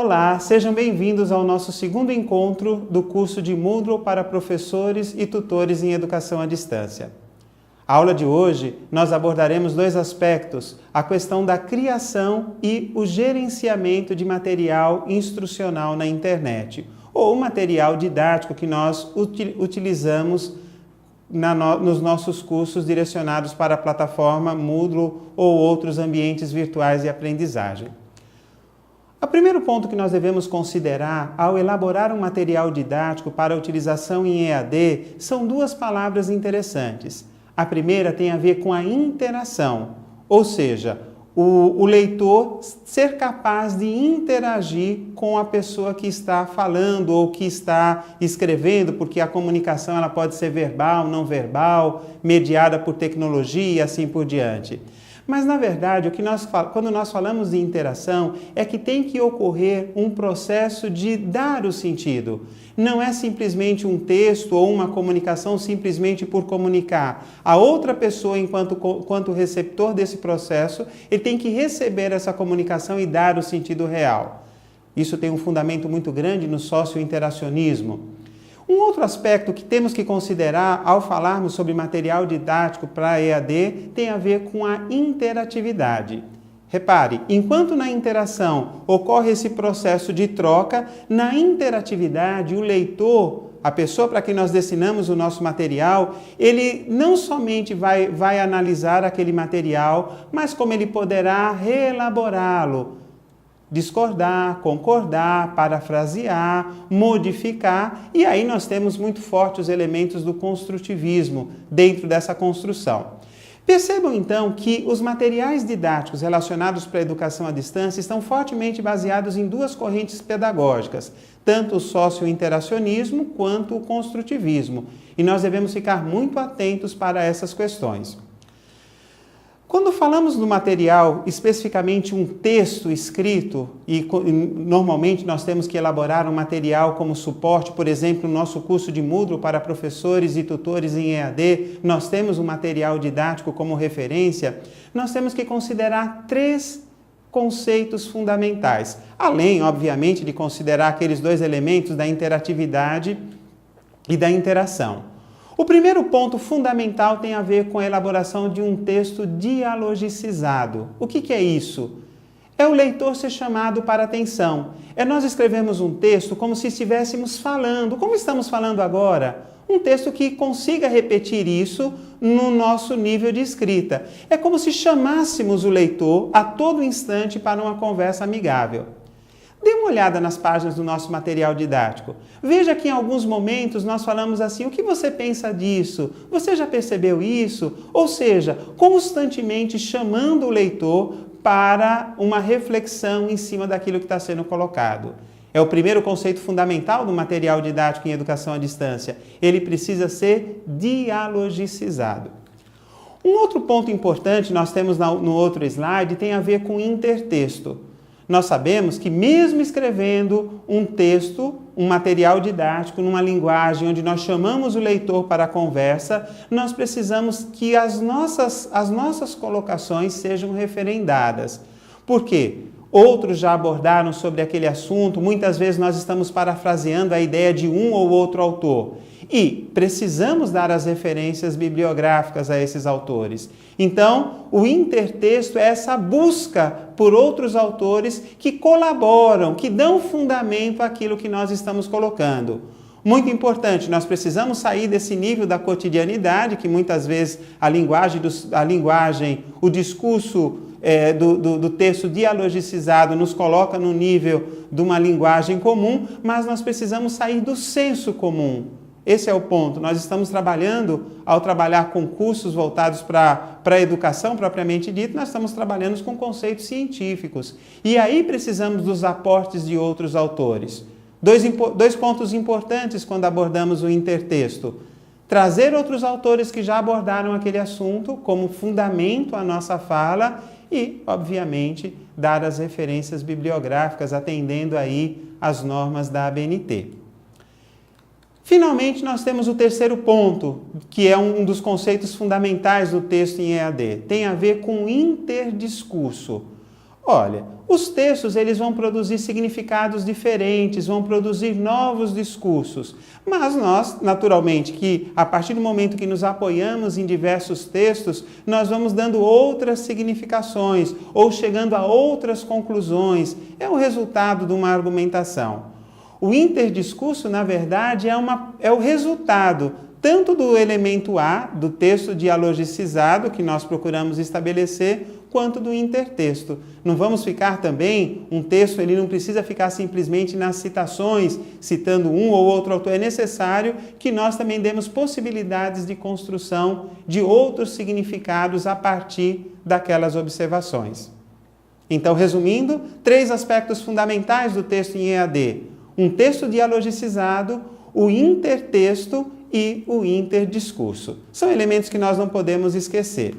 Olá, sejam bem-vindos ao nosso segundo encontro do curso de Moodle para professores e tutores em educação à distância. A aula de hoje, nós abordaremos dois aspectos, a questão da criação e o gerenciamento de material instrucional na internet, ou material didático que nós utilizamos nos nossos cursos direcionados para a plataforma Moodle ou outros ambientes virtuais de aprendizagem. O primeiro ponto que nós devemos considerar ao elaborar um material didático para utilização em EAD são duas palavras interessantes. A primeira tem a ver com a interação, ou seja, o leitor ser capaz de interagir com a pessoa que está falando ou que está escrevendo, porque a comunicação ela pode ser verbal, não verbal, mediada por tecnologia e assim por diante. Mas, na verdade, quando nós falamos de interação, é que tem que ocorrer um processo de dar o sentido. Não é simplesmente um texto ou uma comunicação simplesmente por comunicar. A outra pessoa, enquanto receptor desse processo, ele tem que receber essa comunicação e dar o sentido real. Isso tem um fundamento muito grande no socio-interacionismo. Um outro aspecto que temos que considerar ao falarmos sobre material didático para EAD tem a ver com a interatividade. Repare, enquanto na interação ocorre esse processo de troca, na interatividade o leitor, a pessoa para quem nós destinamos o nosso material, ele não somente vai analisar aquele material, mas como ele poderá reelaborá-lo, discordar, concordar, parafrasear, modificar, e aí nós temos muito fortes os elementos do construtivismo dentro dessa construção. Percebam então que os materiais didáticos relacionados para a educação à distância estão fortemente baseados em duas correntes pedagógicas, tanto o socio-interacionismo quanto o construtivismo, e nós devemos ficar muito atentos para essas questões. Quando falamos do material, especificamente um texto escrito, e normalmente nós temos que elaborar um material como suporte, por exemplo, no nosso curso de Moodle para professores e tutores em EAD, nós temos um material didático como referência, nós temos que considerar três conceitos fundamentais, além, obviamente, de considerar aqueles dois elementos da interatividade e da interação. O primeiro ponto fundamental tem a ver com a elaboração de um texto dialogicizado. O que é isso? É o leitor ser chamado para atenção. É nós escrevermos um texto como se estivéssemos falando, como estamos falando agora. Um texto que consiga repetir isso no nosso nível de escrita. É como se chamássemos o leitor a todo instante para uma conversa amigável. Dê uma olhada nas páginas do nosso material didático. Veja que em alguns momentos nós falamos assim, o que você pensa disso? Você já percebeu isso? Ou seja, constantemente chamando o leitor para uma reflexão em cima daquilo que está sendo colocado. É o primeiro conceito fundamental do material didático em educação à distância. Ele precisa ser dialogicizado. Um outro ponto importante, nós temos no outro slide, tem a ver com intertexto. Nós sabemos que mesmo escrevendo um texto, um material didático, numa linguagem onde nós chamamos o leitor para a conversa, nós precisamos que as nossas colocações sejam referendadas. Por quê? Outros já abordaram sobre aquele assunto, muitas vezes nós estamos parafraseando a ideia de um ou outro autor. E precisamos dar as referências bibliográficas a esses autores. Então, o intertexto é essa busca por outros autores que colaboram, que dão fundamento àquilo que nós estamos colocando. Muito importante, nós precisamos sair desse nível da cotidianidade, que muitas vezes a linguagem, o discurso do texto dialogicizado nos coloca no nível de uma linguagem comum, mas nós precisamos sair do senso comum. Esse é o ponto. Nós estamos trabalhando, ao trabalhar com cursos voltados para a educação propriamente dita, nós estamos trabalhando com conceitos científicos. E aí precisamos dos aportes de outros autores. Dois pontos importantes quando abordamos o intertexto. Trazer outros autores que já abordaram aquele assunto como fundamento à nossa fala e, obviamente, dar as referências bibliográficas, atendendo aí às normas da ABNT. Finalmente, nós temos o terceiro ponto, que é um dos conceitos fundamentais do texto em EAD. Tem a ver com interdiscurso. Olha, Os textos eles vão produzir significados diferentes, vão produzir novos discursos. Mas nós, naturalmente, que a partir do momento que nos apoiamos em diversos textos, nós vamos dando outras significações ou chegando a outras conclusões. É o resultado de uma argumentação. O interdiscurso, na verdade, é o resultado tanto do elemento A, do texto dialogicizado que nós procuramos estabelecer, quanto do intertexto. Não vamos ficar também, um texto ele não precisa ficar simplesmente nas citações, citando um ou outro autor. É necessário que nós também demos possibilidades de construção de outros significados a partir daquelas observações. Então, resumindo, 3 aspectos fundamentais do texto em EAD. Um texto dialogicizado, o intertexto e o interdiscurso. São elementos que nós não podemos esquecer.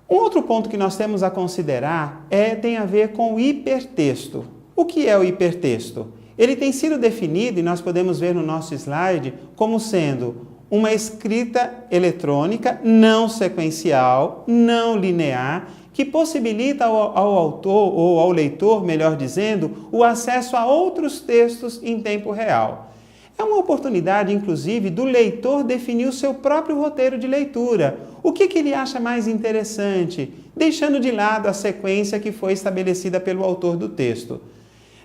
Um outro ponto que nós temos a considerar tem a ver com o hipertexto. O que é o hipertexto? Ele tem sido definido, e nós podemos ver no nosso slide, como sendo uma escrita eletrônica não sequencial, não linear, que possibilita ao autor, ou ao leitor, melhor dizendo, o acesso a outros textos em tempo real. É uma oportunidade, inclusive, do leitor definir o seu próprio roteiro de leitura. O que ele acha mais interessante, deixando de lado a sequência que foi estabelecida pelo autor do texto.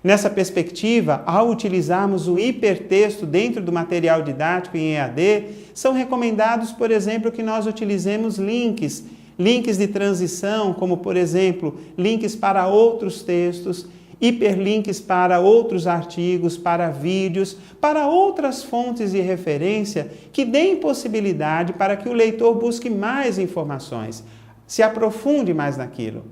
Nessa perspectiva, ao utilizarmos o hipertexto dentro do material didático em EAD, são recomendados, por exemplo, que nós utilizemos links de transição, como, por exemplo, links para outros textos, hiperlinks para outros artigos, para vídeos, para outras fontes de referência que deem possibilidade para que o leitor busque mais informações, se aprofunde mais naquilo.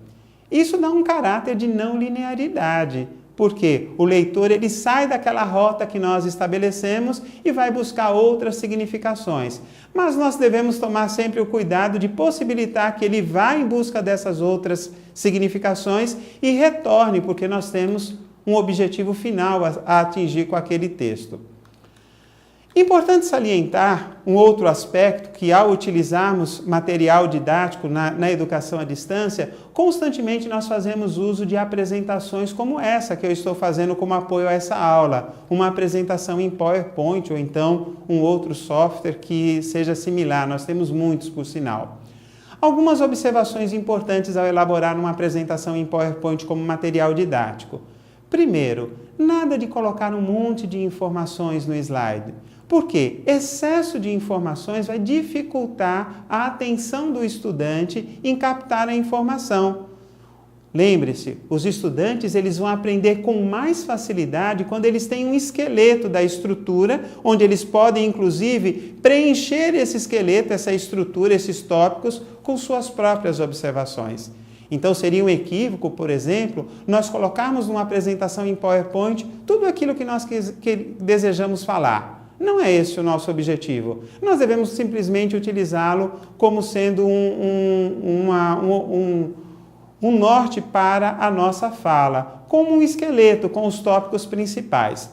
Isso dá um caráter de não linearidade, porque o leitor ele sai daquela rota que nós estabelecemos e vai buscar outras significações. Mas nós devemos tomar sempre o cuidado de possibilitar que ele vá em busca dessas outras significações e retorne, porque nós temos um objetivo final a atingir com aquele texto. Importante salientar um outro aspecto que, ao utilizarmos material didático na educação à distância, constantemente nós fazemos uso de apresentações como essa que eu estou fazendo como apoio a essa aula, uma apresentação em PowerPoint ou então um outro software que seja similar, nós temos muitos por sinal. Algumas observações importantes ao elaborar uma apresentação em PowerPoint como material didático. Primeiro, nada de colocar um monte de informações no slide. Por quê? Excesso de informações vai dificultar a atenção do estudante em captar a informação. Lembre-se, os estudantes eles vão aprender com mais facilidade quando eles têm um esqueleto da estrutura, onde eles podem, inclusive, preencher esse esqueleto, essa estrutura, esses tópicos, com suas próprias observações. Então, seria um equívoco, por exemplo, nós colocarmos numa apresentação em PowerPoint tudo aquilo que nós desejamos falar. Não é esse o nosso objetivo. Nós devemos simplesmente utilizá-lo como sendo um norte para a nossa fala, como um esqueleto com os tópicos principais.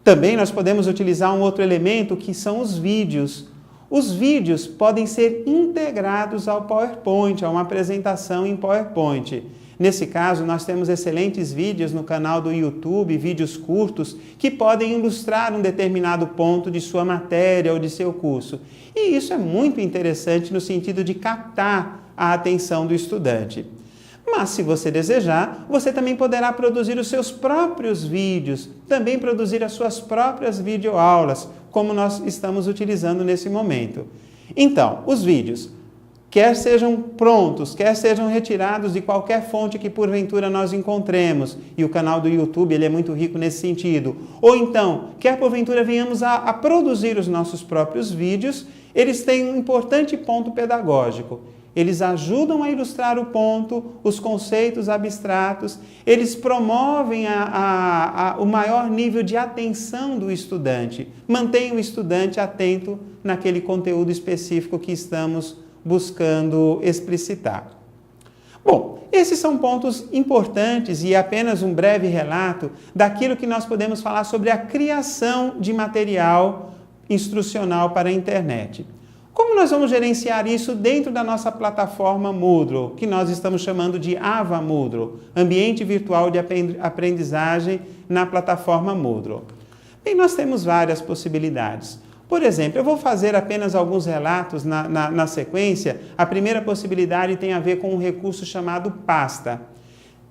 Também nós podemos utilizar um outro elemento que são os vídeos. Os vídeos podem ser integrados ao PowerPoint, a uma apresentação em PowerPoint. Nesse caso, nós temos excelentes vídeos no canal do YouTube, vídeos curtos, que podem ilustrar um determinado ponto de sua matéria ou de seu curso. E isso é muito interessante no sentido de captar a atenção do estudante. Mas, se você desejar, você também poderá produzir os seus próprios vídeos, também produzir as suas próprias videoaulas, como nós estamos utilizando nesse momento. Então, os vídeos, quer sejam prontos, quer sejam retirados de qualquer fonte que porventura nós encontremos, e o canal do YouTube ele é muito rico nesse sentido, ou então, quer porventura venhamos a produzir os nossos próprios vídeos, eles têm um importante ponto pedagógico. Eles ajudam a ilustrar o ponto, os conceitos abstratos, eles promovem o maior nível de atenção do estudante, mantém o estudante atento naquele conteúdo específico que estamos buscando explicitar. Bom, esses são pontos importantes e apenas um breve relato daquilo que nós podemos falar sobre a criação de material instrucional para a internet. Como nós vamos gerenciar isso dentro da nossa plataforma Moodle, que nós estamos chamando de Ava Moodle, Ambiente Virtual de Aprendizagem na plataforma Moodle? Bem, nós temos várias possibilidades. Por exemplo, eu vou fazer apenas alguns relatos na sequência. A primeira possibilidade tem a ver com um recurso chamado pasta.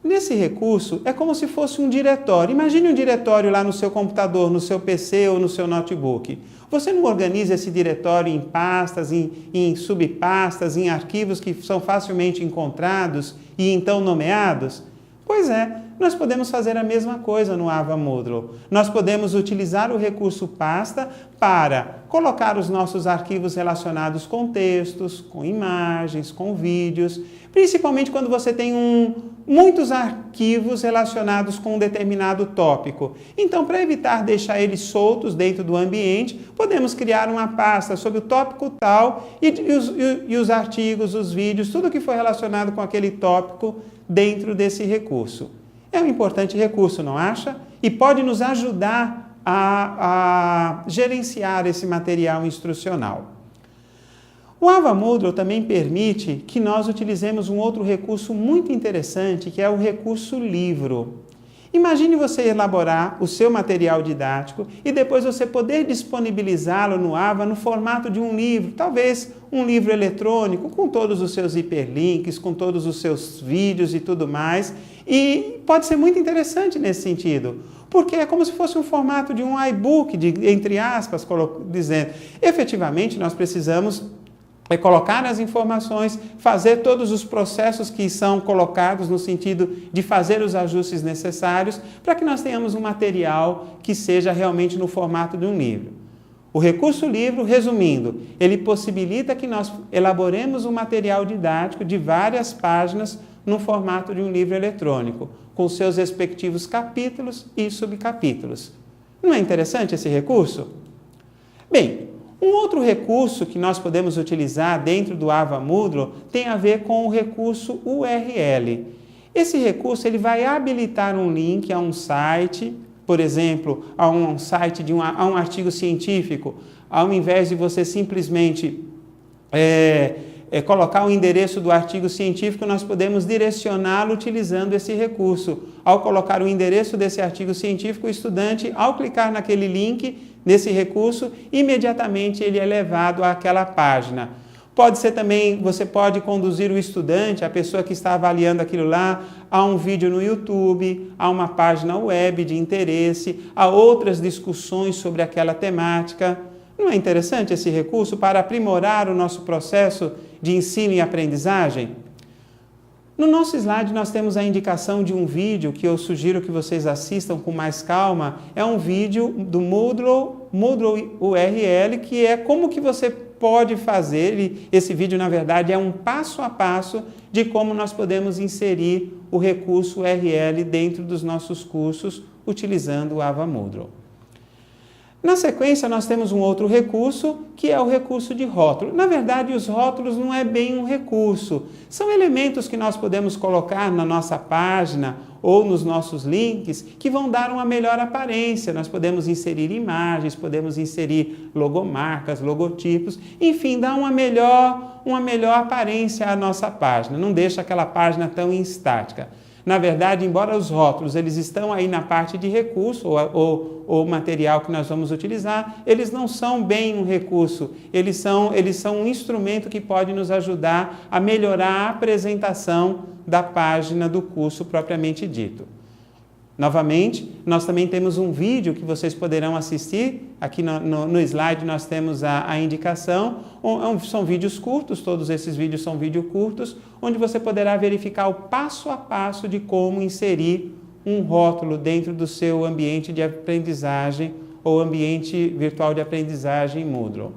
Nesse recurso, é como se fosse um diretório. Imagine um diretório lá no seu computador, no seu PC ou no seu notebook. Você não organiza esse diretório em pastas, em subpastas, em arquivos que são facilmente encontrados e então nomeados? Pois é, nós podemos fazer a mesma coisa no Ava Moodle. Nós podemos utilizar o recurso pasta para colocar os nossos arquivos relacionados com textos, com imagens, com vídeos, principalmente quando você tem muitos arquivos relacionados com um determinado tópico. Então, para evitar deixar eles soltos dentro do ambiente, podemos criar uma pasta sobre o tópico tal e os artigos, os vídeos, tudo que for relacionado com aquele tópico dentro desse recurso. É um importante recurso, não acha? E pode nos ajudar a gerenciar esse material instrucional. O Ava Moodle também permite que nós utilizemos um outro recurso muito interessante, que é o recurso livro. Imagine você elaborar o seu material didático e depois você poder disponibilizá-lo no Ava no formato de um livro, talvez um livro eletrônico, com todos os seus hiperlinks, com todos os seus vídeos e tudo mais. E pode ser muito interessante nesse sentido, porque é como se fosse um formato de um e-book, entre aspas, dizendo, efetivamente nós precisamos colocar as informações, fazer todos os processos que são colocados no sentido de fazer os ajustes necessários para que nós tenhamos um material que seja realmente no formato de um livro. O recurso livro, resumindo, ele possibilita que nós elaboremos um material didático de várias páginas no formato de um livro eletrônico, com seus respectivos capítulos e subcapítulos. Não é interessante esse recurso? Bem, um outro recurso que nós podemos utilizar dentro do Ava Moodle tem a ver com o recurso URL. Esse recurso ele vai habilitar um link a um site, por exemplo, a um site a um artigo científico, ao invés de você simplesmente colocar o endereço do artigo científico, nós podemos direcioná-lo utilizando esse recurso. Ao colocar o endereço desse artigo científico, o estudante, ao clicar naquele link, nesse recurso, imediatamente ele é levado àquela página. Pode ser também, você pode conduzir o estudante, a pessoa que está avaliando aquilo lá, a um vídeo no YouTube, a uma página web de interesse, a outras discussões sobre aquela temática. Não é interessante esse recurso para aprimorar o nosso processo de ensino e aprendizagem? No nosso slide nós temos a indicação de um vídeo que eu sugiro que vocês assistam com mais calma. É um vídeo do Moodle URL, que é como que você pode fazer. Esse vídeo, na verdade, é um passo a passo de como nós podemos inserir o recurso URL dentro dos nossos cursos utilizando o Ava Moodle. Na sequência, nós temos um outro recurso, que é o recurso de rótulo. Na verdade, os rótulos não é bem um recurso. São elementos que nós podemos colocar na nossa página ou nos nossos links que vão dar uma melhor aparência. Nós podemos inserir imagens, podemos inserir logomarcas, logotipos, enfim, dá uma melhor aparência à nossa página. Não deixa aquela página tão estática. Na verdade, embora os rótulos eles estão aí na parte de recurso ou material que nós vamos utilizar, eles não são bem um recurso, eles são um instrumento que pode nos ajudar a melhorar a apresentação da página do curso propriamente dito. Novamente, nós também temos um vídeo que vocês poderão assistir. Aqui no slide nós temos a indicação. São vídeos curtos, todos esses vídeos são vídeos curtos, onde você poderá verificar o passo a passo de como inserir um rótulo dentro do seu ambiente de aprendizagem ou ambiente virtual de aprendizagem Moodle.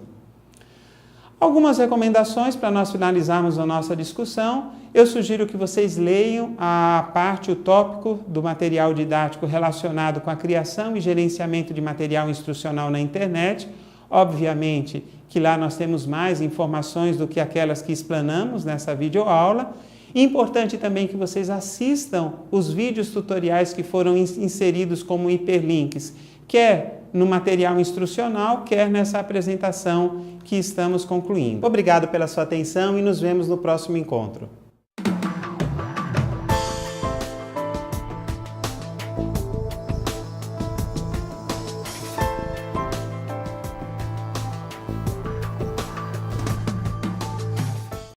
Algumas recomendações para nós finalizarmos a nossa discussão. Eu sugiro que vocês leiam o tópico do material didático relacionado com a criação e gerenciamento de material instrucional na internet. Obviamente que lá nós temos mais informações do que aquelas que explanamos nessa videoaula. Importante também que vocês assistam os vídeos tutoriais que foram inseridos como hiperlinks, quer no material instrucional, quer nessa apresentação que estamos concluindo. Obrigado pela sua atenção e nos vemos no próximo encontro.